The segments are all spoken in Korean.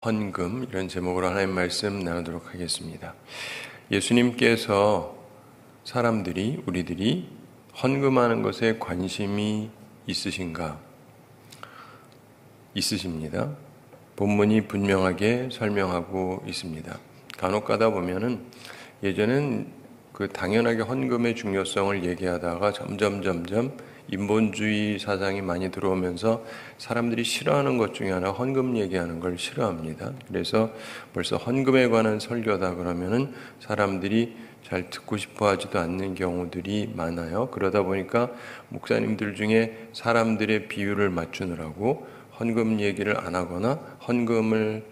헌금, 이런 제목으로 하나님 말씀 나누도록 하겠습니다. 예수님께서 우리들이 헌금하는 것에 관심이 있으신가? 있으십니다. 본문이 분명하게 설명하고 있습니다. 간혹 가다 보면은 예전엔 당연하게 헌금의 중요성을 얘기하다가 점점 인본주의 사상이 많이 들어오면서 사람들이 싫어하는 것 중에 하나 헌금 얘기하는 걸 싫어합니다. 그래서 벌써 헌금에 관한 설교다 그러면은 사람들이 잘 듣고 싶어 하지도 않는 경우들이 많아요. 그러다 보니까 목사님들 중에 사람들의 비율을 맞추느라고 헌금 얘기를 안 하거나 헌금을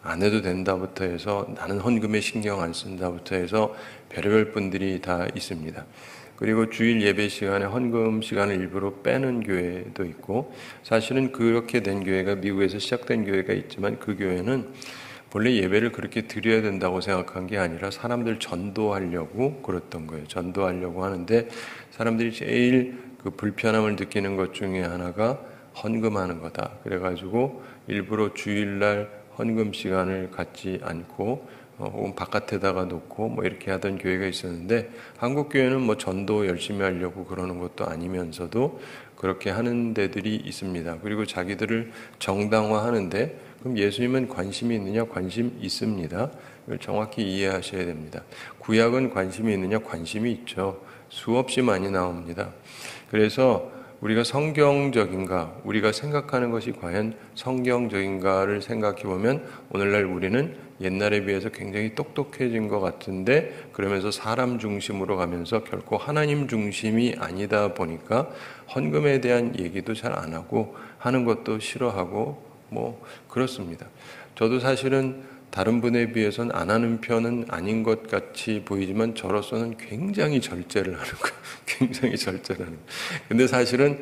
안 해도 된다부터 해서 나는 헌금에 신경 안 쓴다부터 해서 별의별 분들이 다 있습니다. 그리고 주일 예배 시간에 헌금 시간을 일부러 빼는 교회도 있고, 사실은 그렇게 된 교회가 미국에서 시작된 교회가 있지만 그 교회는 본래 예배를 그렇게 드려야 된다고 생각한 게 아니라 사람들 전도하려고 그랬던 거예요. 전도하려고 하는데 사람들이 제일 불편함을 느끼는 것 중에 하나가 헌금하는 거다. 그래가지고 일부러 주일날 헌금 시간을 갖지 않고 혹은 바깥에다가 놓고 이렇게 하던 교회가 있었는데, 한국 교회는 전도 열심히 하려고 그러는 것도 아니면서도 그렇게 하는 데들이 있습니다. 그리고 자기들을 정당화하는데, 그럼 예수님은 관심이 있느냐? 관심 있습니다. 이걸 정확히 이해하셔야 됩니다. 구약은 관심이 있느냐? 관심이 있죠. 수없이 많이 나옵니다. 그래서 우리가 성경적인가, 우리가 생각하는 것이 과연 성경적인가를 생각해 보면 오늘날 우리는 옛날에 비해서 굉장히 똑똑해진 것 같은데, 그러면서 사람 중심으로 가면서 결코 하나님 중심이 아니다 보니까 헌금에 대한 얘기도 잘 안 하고 하는 것도 싫어하고 그렇습니다. 저도 사실은 다른 분에 비해서는 안 하는 편은 아닌 것 같이 보이지만 저로서는 굉장히 절제를 하는 거예요. 굉장히 절제를 하는 거예요. 근데 사실은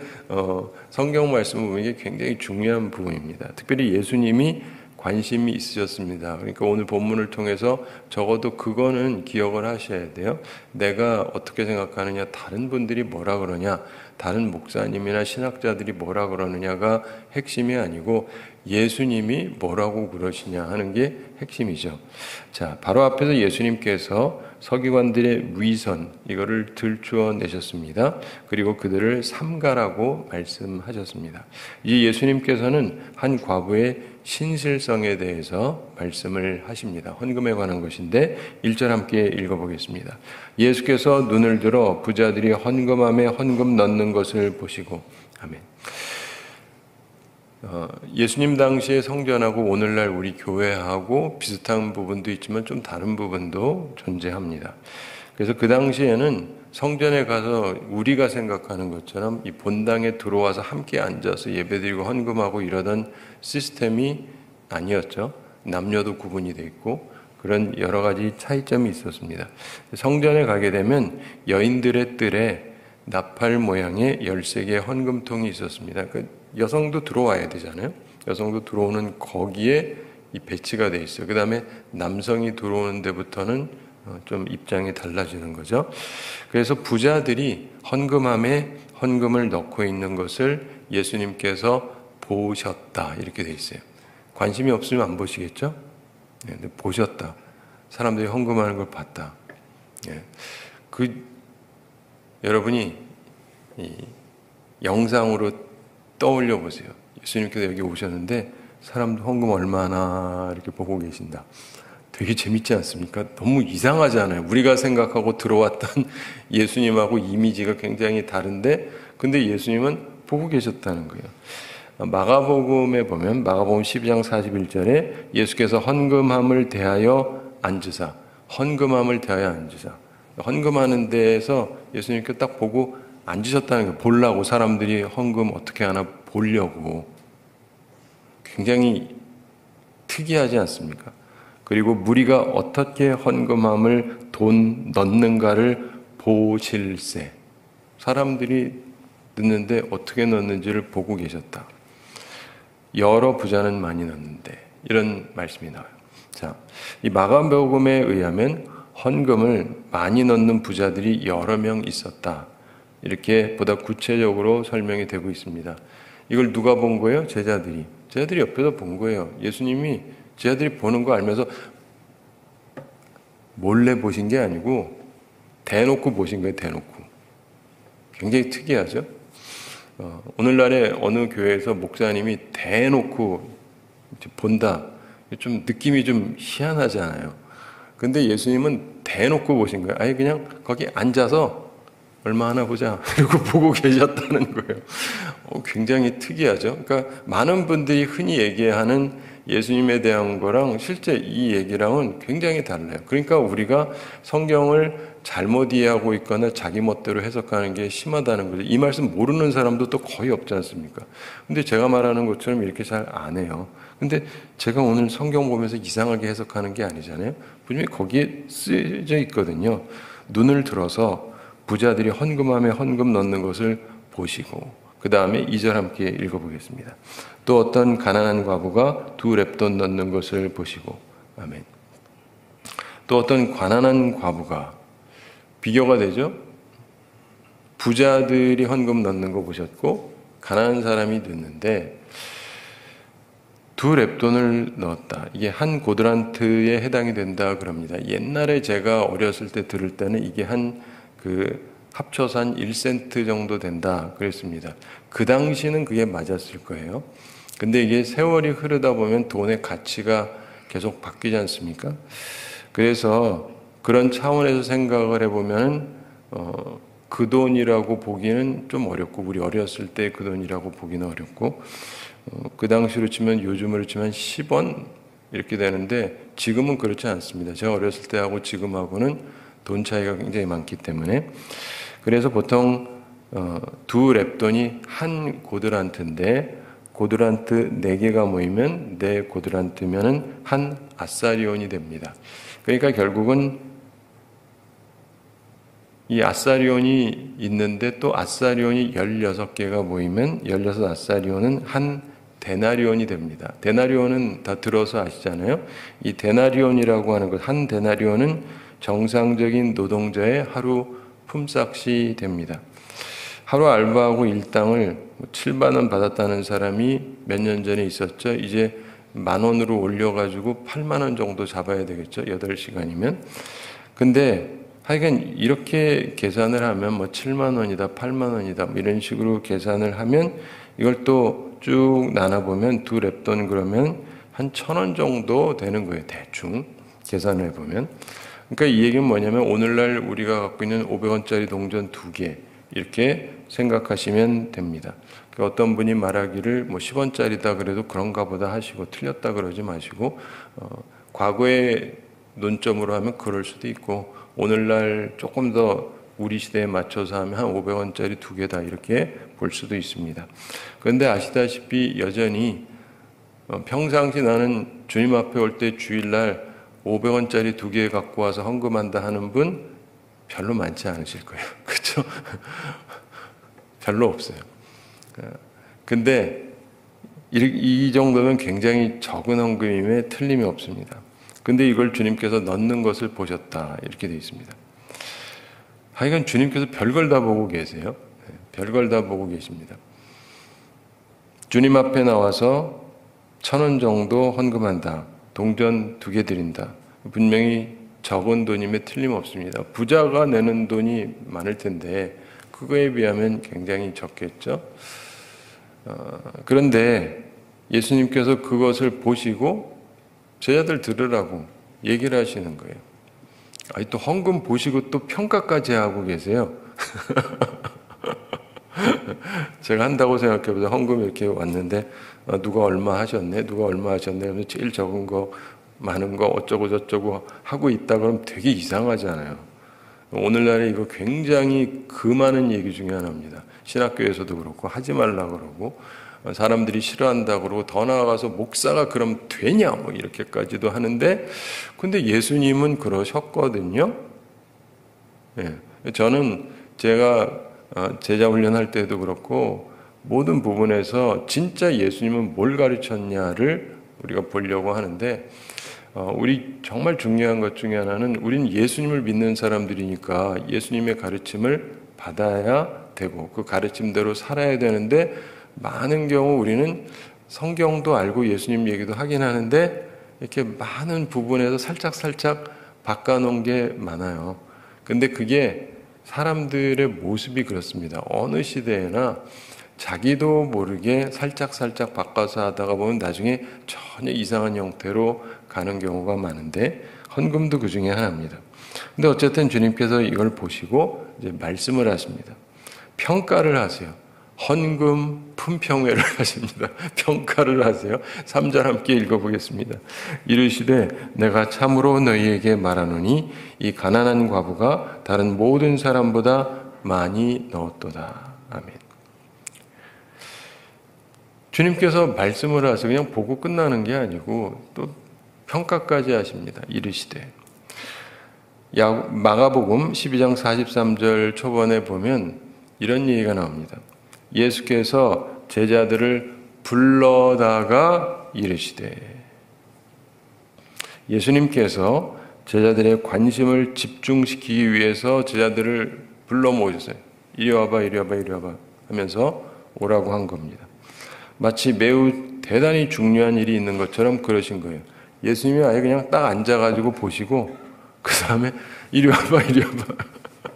성경 말씀을 보면 이게 굉장히 중요한 부분입니다. 특별히 예수님이 관심이 있으셨습니다. 그러니까 오늘 본문을 통해서 적어도 그거는 기억을 하셔야 돼요. 내가 어떻게 생각하느냐, 다른 분들이 뭐라 그러냐, 다른 목사님이나 신학자들이 뭐라 그러느냐가 핵심이 아니고 예수님이 뭐라고 그러시냐 하는 게 핵심이죠. 자, 바로 앞에서 예수님께서 서기관들의 위선, 이거를 들추어 내셨습니다. 그리고 그들을 삼가라고 말씀하셨습니다. 이 예수님께서는 한 과부의 신실성에 대해서 말씀을 하십니다. 헌금에 관한 것인데 1절 함께 읽어보겠습니다. 예수께서 눈을 들어 부자들이 헌금함에 헌금 넣는 것을 보시고, 아멘. 예수님 당시의 성전하고 오늘날 우리 교회하고 비슷한 부분도 있지만 좀 다른 부분도 존재합니다. 그래서 그 당시에는 성전에 가서 우리가 생각하는 것처럼 이 본당에 들어와서 함께 앉아서 예배드리고 헌금하고 이러던 시스템이 아니었죠. 남녀도 구분이 돼 있고 그런 여러 가지 차이점이 있었습니다. 성전에 가게 되면 여인들의 뜰에 나팔 모양의 13개의 헌금통이 있었습니다. 여성도 들어와야 되잖아요. 여성도 들어오는 거기에 이 배치가 돼 있어요. 그 다음에 남성이 들어오는 데부터는 좀 입장이 달라지는 거죠. 그래서 부자들이 헌금함에 헌금을 넣고 있는 것을 예수님께서 보셨다, 이렇게 돼 있어요. 관심이 없으면 안 보시겠죠? 네, 근데 보셨다. 사람들이 헌금하는 걸 봤다. 네. 여러분이 이 영상으로 떠올려 보세요. 예수님께서 여기 오셨는데 사람들 헌금 얼마나 이렇게 보고 계신다. 되게 재밌지 않습니까? 너무 이상하잖아요. 우리가 생각하고 들어왔던 예수님하고 이미지가 굉장히 다른데, 근데 예수님은 보고 계셨다는 거예요. 마가복음에 보면 마가복음 12장 41절에 예수께서 헌금함을 대하여 앉으사, 헌금함을 대하여 앉으사, 헌금하는 데에서 예수님께 딱 보고 앉으셨다는 거예요. 보려고, 사람들이 헌금 어떻게 하나 보려고. 굉장히 특이하지 않습니까? 그리고 무리가 어떻게 헌금함을 돈 넣는가를 보실세. 사람들이 넣는데 어떻게 넣는지를 보고 계셨다. 여러 부자는 많이 넣는데, 이런 말씀이 나와요. 자, 이 마가복음에 의하면 헌금을 많이 넣는 부자들이 여러 명 있었다. 이렇게 보다 구체적으로 설명이 되고 있습니다. 이걸 누가 본 거예요? 제자들이 옆에서 본 거예요. 예수님이 제 아들이 보는 거 알면서 몰래 보신 게 아니고 대놓고 보신 거예요. 대놓고. 굉장히 특이하죠. 오늘날에 어느 교회에서 목사님이 대놓고 본다. 좀 느낌이 좀 희한하잖아요. 근데 예수님은 대놓고 보신 거예요. 아예 그냥 거기 앉아서 얼마 하나 보자 이러고 보고 계셨다는 거예요. 굉장히 특이하죠. 그러니까 많은 분들이 흔히 얘기하는 예수님에 대한 거랑 실제 이 얘기랑은 굉장히 달라요. 그러니까 우리가 성경을 잘못 이해하고 있거나 자기 멋대로 해석하는 게 심하다는 거죠. 이 말씀 모르는 사람도 또 거의 없지 않습니까? 근데 제가 말하는 것처럼 이렇게 잘 안 해요. 근데 제가 오늘 성경 보면서 이상하게 해석하는 게 아니잖아요. 분명히 거기에 쓰여져 있거든요. 눈을 들어서 부자들이 헌금함에 헌금 넣는 것을 보시고, 그 다음에 2절 함께 읽어보겠습니다. 또 어떤 가난한 과부가 2렙돈 넣는 것을 보시고, 아멘. 또 어떤 가난한 과부가, 비교가 되죠? 부자들이 헌금 넣는 거 보셨고, 가난한 사람이 넣는데, 2렙돈을 넣었다. 이게 한 고드란트에 해당이 된다 그럽니다. 옛날에 제가 어렸을 때 들을 때는 이게 합쳐서 한 1센트 정도 된다 그랬습니다. 그 당시는 그게 맞았을 거예요. 근데 이게 세월이 흐르다 보면 돈의 가치가 계속 바뀌지 않습니까? 그래서 그런 차원에서 생각을 해보면 그 돈이라고 보기는 좀 어렵고, 우리 어렸을 때 그 돈이라고 보기는 어렵고, 그 당시로 치면, 요즘으로 치면 10원 이렇게 되는데 지금은 그렇지 않습니다. 제가 어렸을 때하고 지금하고는 돈 차이가 굉장히 많기 때문에. 그래서 보통 2렙돈이 한 고드란트인데, 고드란트 4개가 모이면 4고드란트면은 한 아사리온이 됩니다. 그러니까 결국은 이 아사리온이 있는데 또 아사리온이 16개가 모이면 16 아사리온은 한 데나리온이 됩니다. 데나리온은 다 들어서 아시잖아요. 이 데나리온이라고 하는 것, 한 데나리온은 정상적인 노동자의 하루 품삯이 됩니다. 하루 알바하고 일당을 7만 원 받았다는 사람이 몇 년 전에 있었죠. 이제 10,000원으로 올려가지고 8만 원 정도 잡아야 되겠죠. 8시간이면. 근데 하여간 이렇게 계산을 하면 7만 원이다, 8만 원이다 이런 식으로 계산을 하면 이걸 또 쭉 나눠보면 2렙돈 그러면 한 1,000원 정도 되는 거예요. 대충 계산을 해보면. 그러니까 이 얘기는 뭐냐면 오늘날 우리가 갖고 있는 500원짜리 동전 2개 이렇게 생각하시면 됩니다. 그러니까 어떤 분이 말하기를 10원짜리다 그래도 그런가 보다 하시고 틀렸다 그러지 마시고 과거의 논점으로 하면 그럴 수도 있고 오늘날 조금 더 우리 시대에 맞춰서 하면 한 500원짜리 2개다 이렇게 볼 수도 있습니다. 그런데 아시다시피 여전히 평상시 나는 주님 앞에 올 때 주일날 500원짜리 2개 갖고 와서 헌금한다 하는 분 별로 많지 않으실 거예요. 그렇죠? 별로 없어요. 근데 이 정도면 굉장히 적은 헌금임에 틀림이 없습니다. 근데 이걸 주님께서 넣는 것을 보셨다 이렇게 되어 있습니다. 하여간 주님께서 별걸 다 보고 계세요. 별걸 다 보고 계십니다. 주님 앞에 나와서 1,000원 정도 헌금한다. 동전 2개 드린다. 분명히 적은 돈임에 틀림없습니다. 부자가 내는 돈이 많을 텐데 그거에 비하면 굉장히 적겠죠. 그런데 예수님께서 그것을 보시고 제자들 들으라고 얘기를 하시는 거예요. 또 헌금 보시고 또 평가까지 하고 계세요. 제가 한다고 생각해보자. 헌금 이렇게 왔는데 누가 얼마 하셨네? 누가 얼마 하셨네? 그래서 제일 적은 거 많은 거 어쩌고 저쩌고 하고 있다 그러면 되게 이상하잖아요. 오늘날에 이거 굉장히 많은 얘기 중에 하나입니다. 신학교에서도 그렇고 하지 말라 그러고 사람들이 싫어한다 그러고 더 나아가서 목사가 그럼 되냐 뭐 이렇게까지도 하는데 근데 예수님은 그러셨거든요. 저는 제가 제자 훈련할 때도 그렇고 모든 부분에서 진짜 예수님은 뭘 가르쳤냐를 우리가 보려고 하는데 우리 정말 중요한 것 중에 하나는 우린 예수님을 믿는 사람들이니까 예수님의 가르침을 받아야 되고 그 가르침대로 살아야 되는데 많은 경우 우리는 성경도 알고 예수님 얘기도 하긴 하는데 이렇게 많은 부분에서 살짝 바꿔놓은 게 많아요. 근데 그게 사람들의 모습이 그렇습니다. 어느 시대에나 자기도 모르게 살짝 바꿔서 하다가 보면 나중에 전혀 이상한 형태로 가는 경우가 많은데 헌금도 그 중에 하나입니다. 근데 어쨌든 주님께서 이걸 보시고 이제 말씀을 하십니다. 평가를 하세요. 헌금 품평회를 하십니다. 평가를 하세요. 3절 함께 읽어보겠습니다. 이르시되 내가 참으로 너희에게 말하노니 이 가난한 과부가 다른 모든 사람보다 많이 넣었도다. 아멘. 주님께서 말씀을 하셔서 그냥 보고 끝나는 게 아니고 또 평가까지 하십니다. 이르시되. 마가복음 12장 43절 초반에 보면 이런 얘기가 나옵니다. 예수께서 제자들을 불러다가 이르시되. 예수님께서 제자들의 관심을 집중시키기 위해서 제자들을 불러 모으셨어요. 이리 와봐 하면서 오라고 한 겁니다. 마치 매우 대단히 중요한 일이 있는 것처럼 그러신 거예요. 예수님이 아예 그냥 딱 앉아가지고 보시고 그 다음에 이리 와봐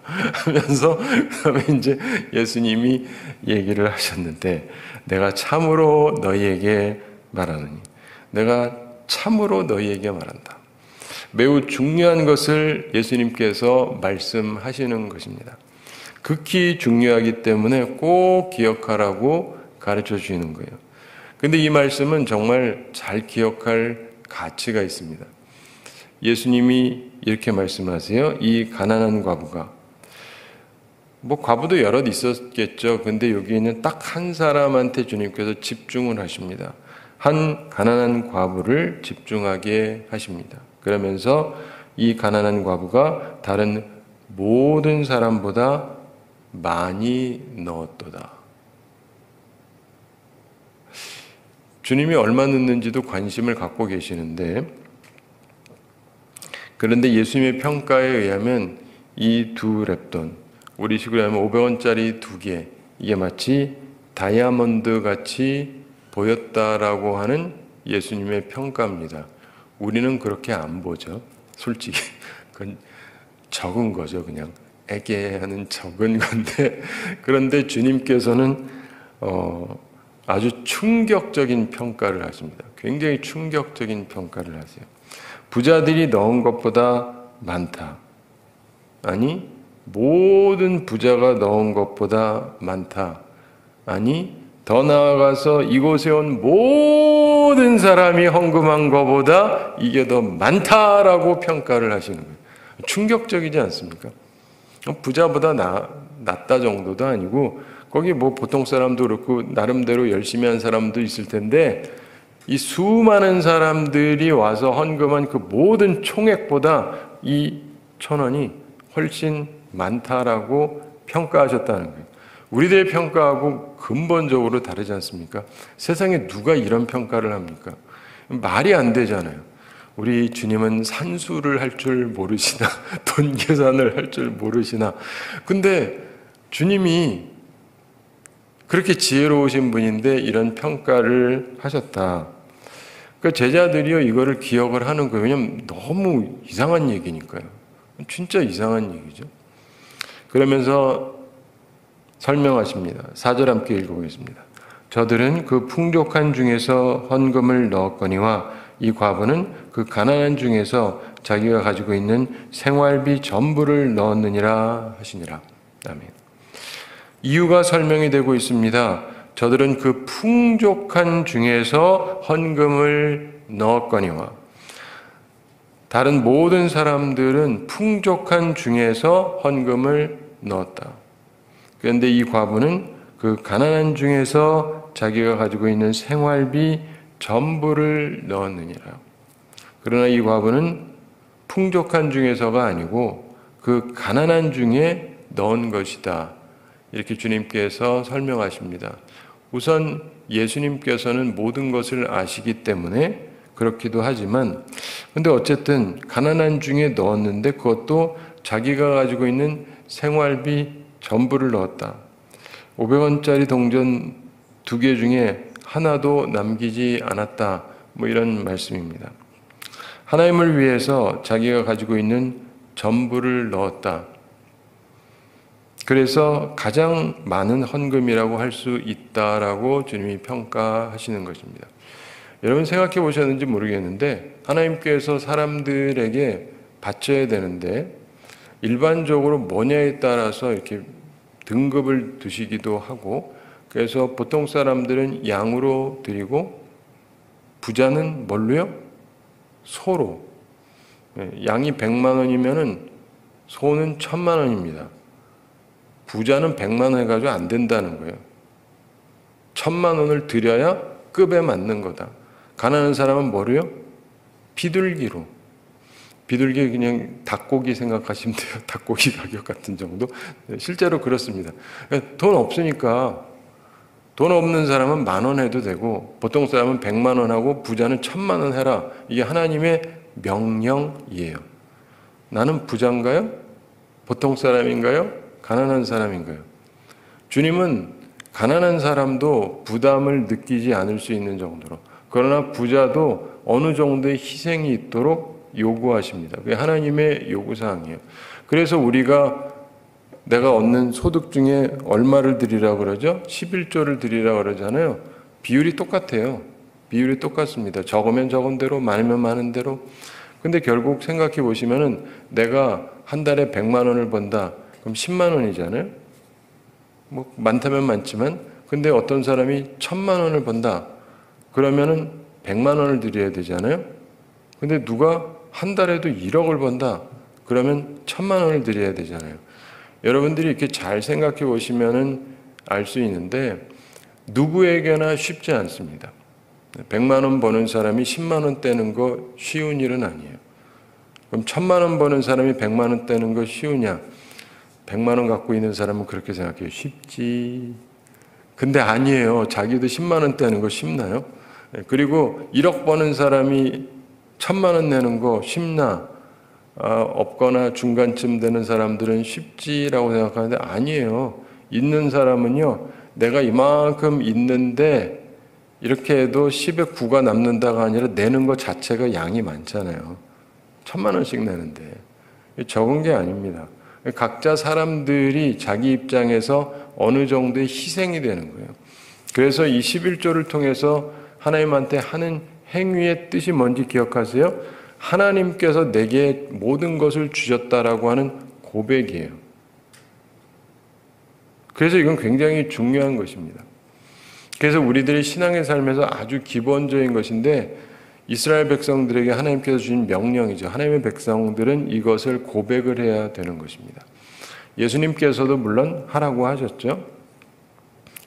하면서 그 다음에 이제 예수님이 얘기를 하셨는데 내가 참으로 너희에게 말하노니 내가 참으로 너희에게 말한다. 매우 중요한 것을 예수님께서 말씀하시는 것입니다. 극히 중요하기 때문에 꼭 기억하라고 가르쳐 주시는 거예요. 근데 이 말씀은 정말 잘 기억할 가치가 있습니다. 예수님이 이렇게 말씀하세요. 이 가난한 과부가 과부도 여럿 있었겠죠. 근데 여기에는 딱 한 사람한테 주님께서 집중을 하십니다. 한 가난한 과부를 집중하게 하십니다. 그러면서 이 가난한 과부가 다른 모든 사람보다 많이 넣었도다. 주님이 얼마 넣는지도 관심을 갖고 계시는데 그런데 예수님의 평가에 의하면 이 두 렙돈, 우리 식으로 하면 500원짜리 2개, 이게 마치 다이아몬드 같이 보였다라고 하는 예수님의 평가입니다. 우리는 그렇게 안 보죠. 솔직히 그건 적은 거죠. 그냥 애게하는 적은 건데 그런데 주님께서는 아주 충격적인 평가를 하십니다. 굉장히 충격적인 평가를 하세요. 부자들이 넣은 것보다 많다. 아니 모든 부자가 넣은 것보다 많다. 아니 더 나아가서 이곳에 온 모든 사람이 헌금한 것보다 이게 더 많다라고 평가를 하시는 거예요. 충격적이지 않습니까? 부자보다 낫다 정도도 아니고 거기 보통 사람도 그렇고 나름대로 열심히 한 사람도 있을 텐데 이 수많은 사람들이 와서 헌금한 그 모든 총액보다 이 1,000원이 훨씬 많다라고 평가하셨다는 거예요. 우리들의 평가하고 근본적으로 다르지 않습니까? 세상에 누가 이런 평가를 합니까? 말이 안 되잖아요. 우리 주님은 산수를 할 줄 모르시나 돈 계산을 할 줄 모르시나 근데 주님이 그렇게 지혜로우신 분인데 이런 평가를 하셨다. 그러니까 제자들이요 이거를 기억을 하는 거예요. 왜냐하면 너무 이상한 얘기니까요. 진짜 이상한 얘기죠. 그러면서 설명하십니다. 4절 함께 읽어보겠습니다. 저들은 그 풍족한 중에서 헌금을 넣었거니와 이 과부는 그 가난한 중에서 자기가 가지고 있는 생활비 전부를 넣었느니라 하시니라. 아멘. 이유가 설명이 되고 있습니다. 저들은 그 풍족한 중에서 헌금을 넣었거니와 다른 모든 사람들은 풍족한 중에서 헌금을 넣었다. 그런데 이 과부는 그 가난한 중에서 자기가 가지고 있는 생활비 전부를 넣었느니라. 그러나 이 과부는 풍족한 중에서가 아니고 그 가난한 중에 넣은 것이다. 이렇게 주님께서 설명하십니다. 우선 예수님께서는 모든 것을 아시기 때문에 그렇기도 하지만 근데 어쨌든 가난한 중에 넣었는데 그것도 자기가 가지고 있는 생활비 전부를 넣었다. 500원짜리 동전 2개 중에 하나도 남기지 않았다. 이런 말씀입니다. 하나님을 위해서 자기가 가지고 있는 전부를 넣었다. 그래서 가장 많은 헌금이라고 할 수 있다라고 주님이 평가하시는 것입니다. 여러분 생각해 보셨는지 모르겠는데 하나님께서 사람들에게 바쳐야 되는데 일반적으로 뭐냐에 따라서 이렇게 등급을 두시기도 하고, 그래서 보통 사람들은 양으로 드리고 부자는 뭘로요? 소로. 양이 100만 원이면은 소는 1000만 원입니다. 부자는 100만 원 해가지고 안 된다는 거예요. 1000만 원을 드려야 급에 맞는 거다. 가난한 사람은 뭐로요? 비둘기로. 비둘기 그냥 닭고기 생각하시면 돼요. 닭고기 가격 같은 정도. 실제로 그렇습니다. 돈 없으니까 돈 없는 사람은 10,000원 해도 되고 보통 사람은 100만 원 하고 부자는 1000만 원 해라. 이게 하나님의 명령이에요. 나는 부자인가요? 보통 사람인가요? 가난한 사람인가요? 주님은 가난한 사람도 부담을 느끼지 않을 수 있는 정도로, 그러나 부자도 어느 정도의 희생이 있도록 요구하십니다. 그게 하나님의 요구사항이에요. 그래서 우리가 내가 얻는 소득 중에 얼마를 드리라고 그러죠? 11조를 드리라고 그러잖아요. 비율이 똑같아요. 비율이 똑같습니다. 적으면 적은 대로, 많으면 많은 대로. 근데 결국 생각해 보시면은 내가 한 달에 100만 원을 번다. 그럼 10만 원이잖아요. 뭐 많다면 많지만, 근데 어떤 사람이 1000만 원을 번다. 그러면은 100만 원을 드려야 되잖아요. 근데 누가 한 달에도 1억을 번다. 그러면 1000만 원을 드려야 되잖아요. 여러분들이 이렇게 잘 생각해 보시면은 알 수 있는데 누구에게나 쉽지 않습니다. 100만 원 버는 사람이 10만 원 떼는 거 쉬운 일은 아니에요. 그럼 1000만 원 버는 사람이 100만 원 떼는 거 쉬우냐? 100만 원 갖고 있는 사람은 그렇게 생각해요. 쉽지. 근데 아니에요. 자기도 10만 원 떼는 거 쉽나요? 그리고 1억 버는 사람이 1000만 원 내는 거 쉽나? 없거나 중간쯤 되는 사람들은 쉽지라고 생각하는데 아니에요. 있는 사람은요, 내가 이만큼 있는데 이렇게 해도 10에 9가 남는다가 아니라 내는 것 자체가 양이 많잖아요. 1000만 원씩 내는데 적은 게 아닙니다. 각자 사람들이 자기 입장에서 어느 정도의 희생이 되는 거예요. 그래서 이 11조를 통해서 하나님한테 하는 행위의 뜻이 뭔지 기억하세요? 하나님께서 내게 모든 것을 주셨다라고 하는 고백이에요. 그래서 이건 굉장히 중요한 것입니다. 그래서 우리들의 신앙의 삶에서 아주 기본적인 것인데 이스라엘 백성들에게 하나님께서 주신 명령이죠. 하나님의 백성들은 이것을 고백을 해야 되는 것입니다. 예수님께서도 물론 하라고 하셨죠.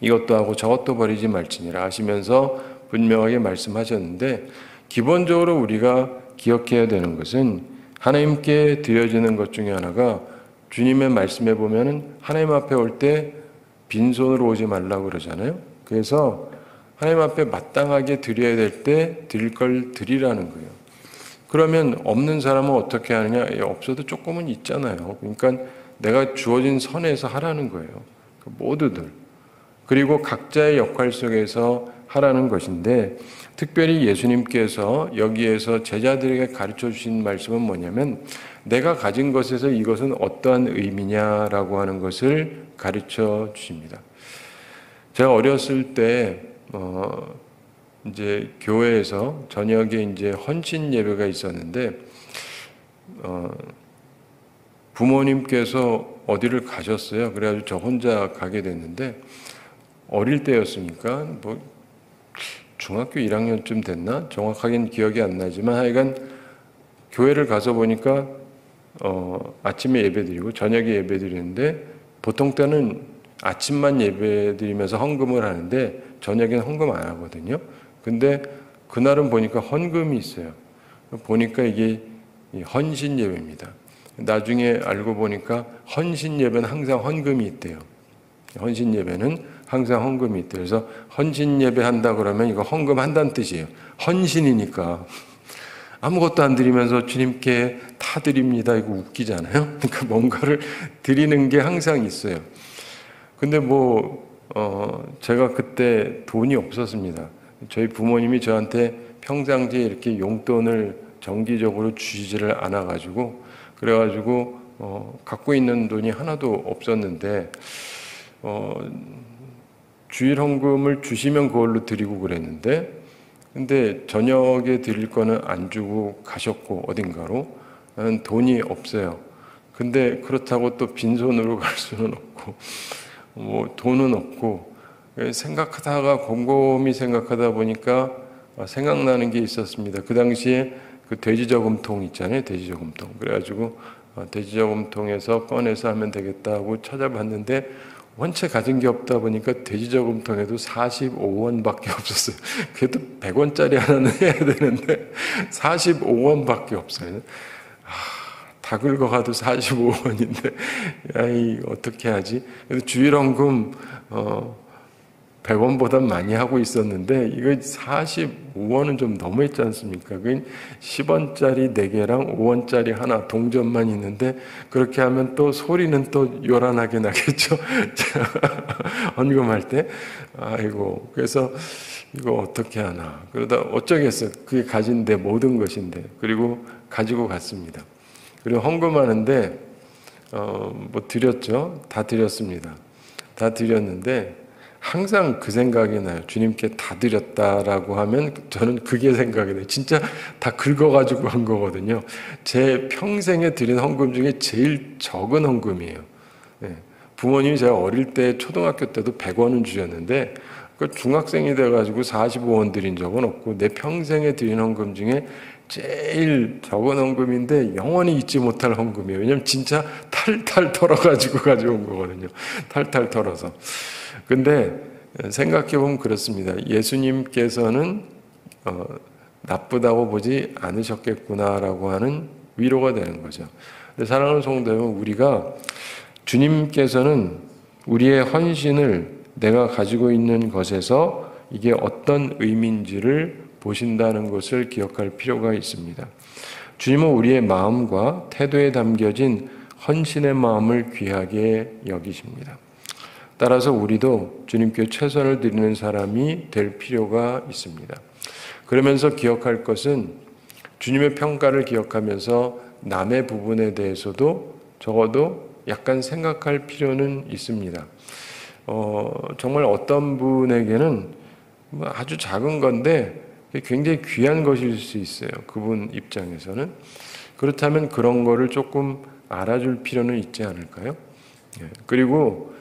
이것도 하고 저것도 버리지 말지니라 하시면서 분명하게 말씀하셨는데, 기본적으로 우리가 기억해야 되는 것은 하나님께 드려지는 것 중에 하나가, 주님의 말씀에 보면은 하나님 앞에 올 때 빈손으로 오지 말라고 그러잖아요. 그래서 하나님 앞에 마땅하게 드려야 될 때 드릴 걸 드리라는 거예요. 그러면 없는 사람은 어떻게 하느냐? 없어도 조금은 있잖아요. 그러니까 내가 주어진 선에서 하라는 거예요. 모두들. 그리고 각자의 역할 속에서 하라는 것인데, 특별히 예수님께서 여기에서 제자들에게 가르쳐 주신 말씀은 뭐냐면, 내가 가진 것에서 이것은 어떠한 의미냐라고 하는 것을 가르쳐 주십니다. 제가 어렸을 때 이제 교회에서 저녁에 이제 헌신 예배가 있었는데 부모님께서 어디를 가셨어요. 그래가지고 저 혼자 가게 됐는데, 어릴 때였으니까 뭐 중학교 1학년쯤 됐나? 정확하게는 기억이 안 나지만 하여간 교회를 가서 보니까 아침에 예배드리고 저녁에 예배드리는데, 보통 때는 아침만 예배드리면서 헌금을 하는데 저녁에는 헌금 안 하거든요. 근데 그날은 보니까 헌금이 있어요. 보니까 이게 헌신 예배입니다. 나중에 알고 보니까 헌신 예배는 항상 헌금이 있대요. 헌신 예배는 항상 헌금이 있대요. 그래서 헌신 예배 한다 그러면 이거 헌금 한다는 뜻이에요. 헌신이니까 아무것도 안 드리면서 주님께 다 드립니다. 이거 웃기잖아요. 그러니까 뭔가를 드리는 게 항상 있어요. 근데 제가 그때 돈이 없었습니다. 저희 부모님이 저한테 평상시에 이렇게 용돈을 정기적으로 주지를 않아가지고 그래가지고 갖고 있는 돈이 하나도 없었는데 주일 헌금을 주시면 그걸로 드리고 그랬는데 근데 저녁에 드릴 거는 안 주고 가셨고 어딘가로 나는 돈이 없어요. 근데 그렇다고 또 빈손으로 갈 수는 없고 뭐 돈은 없고 생각하다가 곰곰이 생각하다 보니까 생각나는 게 있었습니다. 그 당시에 그 돼지저금통 있잖아요. 돼지저금통. 그래가지고 돼지저금통에서 꺼내서 하면 되겠다고 찾아봤는데 원체 가진 게 없다 보니까 돼지저금통에도 45원밖에 없었어요. 그래도 100원짜리 하나는 해야 되는데 45원밖에 없어요. 다 긁어가도 45원인데 야이 어떻게 하지? 그래서 주일헌금 100원보다 많이 하고 있었는데 이거 45원은 좀 너무했지 않습니까? 그 10원짜리 4개랑 5원짜리 하나 동전만 있는데 그렇게 하면 또 소리는 또 요란하게 나겠죠? 헌금할 때 아이고 그래서 이거 어떻게 하나 그러다 어쩌겠어요. 그게 가진 내 모든 것인데 그리고 가지고 갔습니다. 그리고 헌금하는데 뭐 드렸죠. 다 드렸습니다. 다 드렸는데 항상 그 생각이 나요. 주님께 다 드렸다라고 하면 저는 그게 생각이 나요. 진짜 다 긁어가지고 한 거거든요. 제 평생에 드린 헌금 중에 제일 적은 헌금이에요. 네. 부모님이 제가 어릴 때 초등학교 때도 100원은 주셨는데 그 중학생이 돼가지고 45원 드린 적은 없고 내 평생에 드린 헌금 중에 제일 적은 헌금인데 영원히 잊지 못할 헌금이에요. 왜냐면 진짜 탈탈 털어가지고 가져온 거거든요. 탈탈 털어서. 근데 생각해보면 그렇습니다. 예수님께서는 나쁘다고 보지 않으셨겠구나라고 하는 위로가 되는 거죠. 근데 사랑하는 성도 여러분, 우리가 주님께서는 우리의 헌신을 내가 가지고 있는 것에서 이게 어떤 의미인지를 보신다는 것을 기억할 필요가 있습니다. 주님은 우리의 마음과 태도에 담겨진 헌신의 마음을 귀하게 여기십니다. 따라서 우리도 주님께 최선을 드리는 사람이 될 필요가 있습니다. 그러면서 기억할 것은 주님의 평가를 기억하면서 남의 부분에 대해서도 적어도 약간 생각할 필요는 있습니다. 정말 어떤 분에게는 아주 작은 건데 굉장히 귀한 것일 수 있어요. 그분 입장에서는. 그렇다면 그런 거를 조금 알아줄 필요는 있지 않을까요? 그리고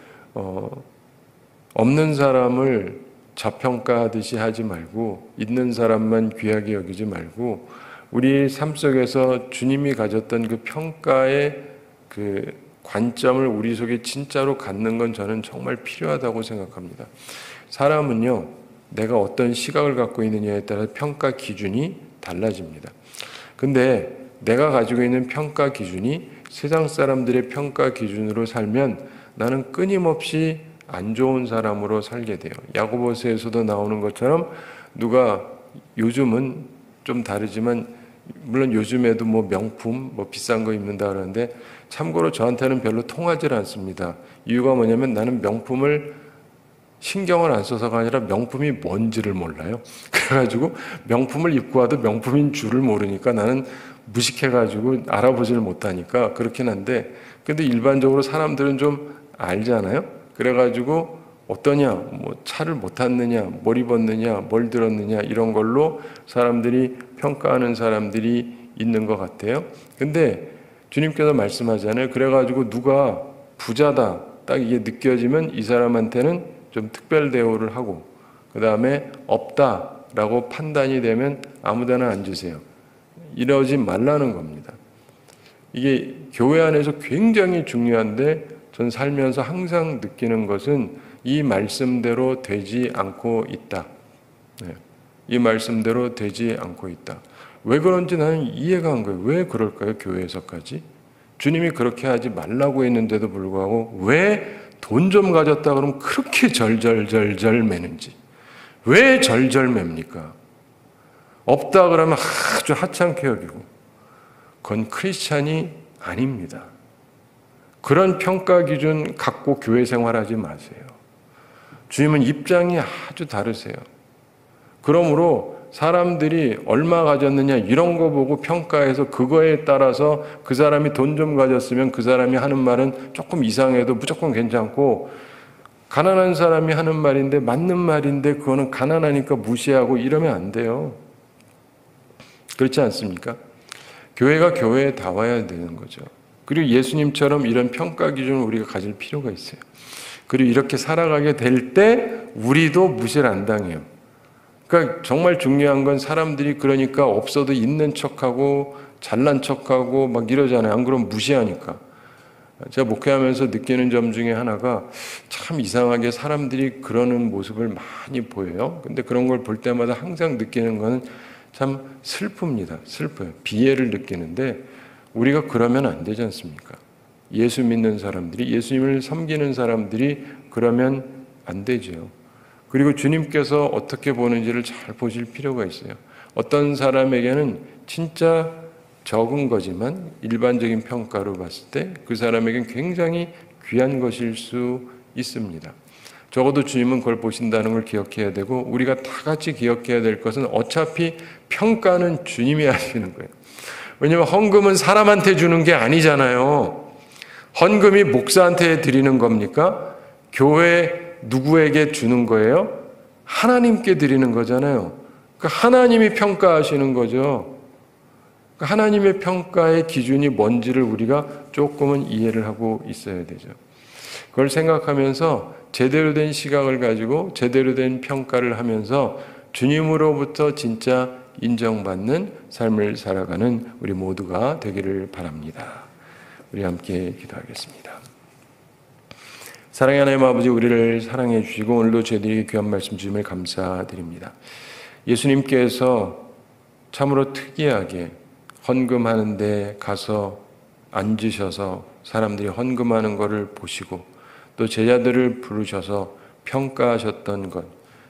없는 사람을 저평가하듯이 하지 말고 있는 사람만 귀하게 여기지 말고 우리 삶 속에서 주님이 가졌던 그 평가의 그 관점을 우리 속에 진짜로 갖는 건 저는 정말 필요하다고 생각합니다. 사람은요, 내가 어떤 시각을 갖고 있느냐에 따라 평가 기준이 달라집니다. 근데 내가 가지고 있는 평가 기준이 세상 사람들의 평가 기준으로 살면 나는 끊임없이 안 좋은 사람으로 살게 돼요. 야고보서에서도 나오는 것처럼 누가 요즘은 좀 다르지만 물론 요즘에도 뭐 명품, 뭐 비싼 거 입는다 그러는데 참고로 저한테는 별로 통하지 않습니다. 이유가 뭐냐면 나는 명품을 신경을 안 써서가 아니라 명품이 뭔지를 몰라요. 그래가지고 명품을 입고 와도 명품인 줄을 모르니까 나는 무식해가지고 알아보지를 못하니까 그렇긴 한데 근데 일반적으로 사람들은 좀 알잖아요. 그래가지고 어떠냐, 뭐 차를 못 탔느냐, 뭘 입었느냐, 뭘 들었느냐 이런 걸로 사람들이 평가하는 사람들이 있는 것 같아요. 근데 주님께서 말씀하잖아요. 그래가지고 누가 부자다 딱 이게 느껴지면 이 사람한테는 좀 특별 대우를 하고 그 다음에 없다라고 판단이 되면 아무데나 앉으세요. 이러지 말라는 겁니다. 이게 교회 안에서 굉장히 중요한데 전 살면서 항상 느끼는 것은 이 말씀대로 되지 않고 있다. 이 말씀대로 되지 않고 있다. 왜 그런지 나는 이해가 안 가요. 왜 그럴까요? 교회에서까지. 주님이 그렇게 하지 말라고 했는데도 불구하고 왜 돈 좀 가졌다 그러면 그렇게 절절절절 매는지. 왜 절절 맵니까? 없다 그러면 아주 하찮게 여기고. 그건 크리스찬이 아닙니다. 그런 평가 기준 갖고 교회 생활하지 마세요. 주님은 입장이 아주 다르세요. 그러므로 사람들이 얼마 가졌느냐 이런 거 보고 평가해서 그거에 따라서 그 사람이 돈 좀 가졌으면 그 사람이 하는 말은 조금 이상해도 무조건 괜찮고, 가난한 사람이 하는 말인데 맞는 말인데 그거는 가난하니까 무시하고 이러면 안 돼요. 그렇지 않습니까? 교회가 교회에 다 와야 되는 거죠. 그리고 예수님처럼 이런 평가 기준을 우리가 가질 필요가 있어요. 그리고 이렇게 살아가게 될 때 우리도 무시를 안 당해요. 그러니까 정말 중요한 건 사람들이 그러니까 없어도 있는 척하고 잘난 척하고 막 이러잖아요. 안 그러면 무시하니까. 제가 목회하면서 느끼는 점 중에 하나가 참 이상하게 사람들이 그러는 모습을 많이 보여요. 근데 그런 걸 볼 때마다 항상 느끼는 거는 참 슬픕니다. 슬퍼요. 비애를 느끼는데 우리가 그러면 안 되지 않습니까? 예수 믿는 사람들이, 예수님을 섬기는 사람들이 그러면 안 되죠. 그리고 주님께서 어떻게 보는지를 잘 보실 필요가 있어요. 어떤 사람에게는 진짜 적은 거지만 일반적인 평가로 봤을 때 그 사람에게는 굉장히 귀한 것일 수 있습니다. 적어도 주님은 그걸 보신다는 걸 기억해야 되고, 우리가 다 같이 기억해야 될 것은 어차피 평가는 주님이 하시는 거예요. 왜냐하면 헌금은 사람한테 주는 게 아니잖아요. 헌금이 목사한테 드리는 겁니까? 교회 누구에게 주는 거예요? 하나님께 드리는 거잖아요. 그러니까 하나님이 평가하시는 거죠. 그러니까 하나님의 평가의 기준이 뭔지를 우리가 조금은 이해를 하고 있어야 되죠. 그걸 생각하면서 제대로 된 시각을 가지고 제대로 된 평가를 하면서 주님으로부터 진짜 인정받는 삶을 살아가는 우리 모두가 되기를 바랍니다. 우리 함께 기도하겠습니다. 사랑의 하나님 아버지, 우리를 사랑해 주시고 오늘도 저희들에게 귀한 말씀 주심을 감사드립니다. 예수님께서 참으로 특이하게 헌금하는 데 가서 앉으셔서 사람들이 헌금하는 것을 보시고 또 제자들을 부르셔서 평가하셨던 것,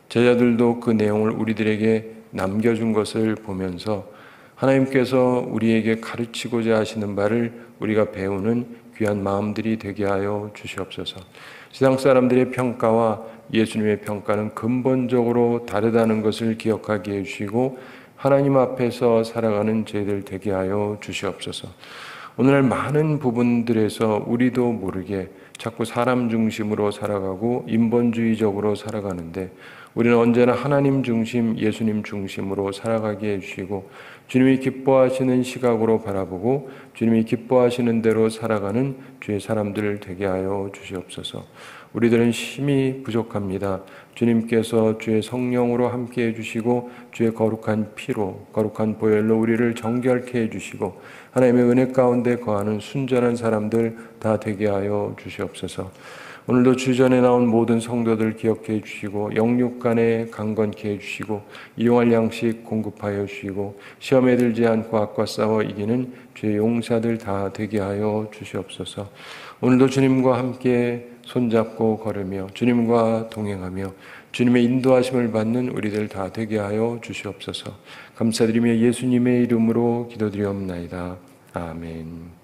제자들도 그 내용을 우리들에게 남겨준 것을 보면서 하나님께서 우리에게 가르치고자 하시는 바를 우리가 배우는 귀한 마음들이 되게 하여 주시옵소서. 세상 사람들의 평가와 예수님의 평가는 근본적으로 다르다는 것을 기억하게 해주시고 하나님 앞에서 살아가는 저희들 되게 하여 주시옵소서. 오늘날 많은 부분들에서 우리도 모르게 자꾸 사람 중심으로 살아가고 인본주의적으로 살아가는데 우리는 언제나 하나님 중심, 예수님 중심으로 살아가게 해주시고 주님이 기뻐하시는 시각으로 바라보고 주님이 기뻐하시는 대로 살아가는 주의 사람들 되게 하여 주시옵소서. 우리들은 힘이 부족합니다. 주님께서 주의 성령으로 함께 해주시고 주의 거룩한 피로, 거룩한 보혈로 우리를 정결케 해주시고 하나님의 은혜 가운데 거하는 순전한 사람들 다 되게 하여 주시옵소서. 오늘도 주전에 나온 모든 성도들 기억해 주시고 영육 간에 강건케 해주시고 일용할 양식 공급하여 주시고 시험에 들지 않고 악과 싸워 이기는 주의 용사들 다 되게 하여 주시옵소서. 오늘도 주님과 함께 손잡고 걸으며 주님과 동행하며 주님의 인도하심을 받는 우리들 다 되게 하여 주시옵소서. 감사드리며 예수님의 이름으로 기도드리옵나이다. 아멘.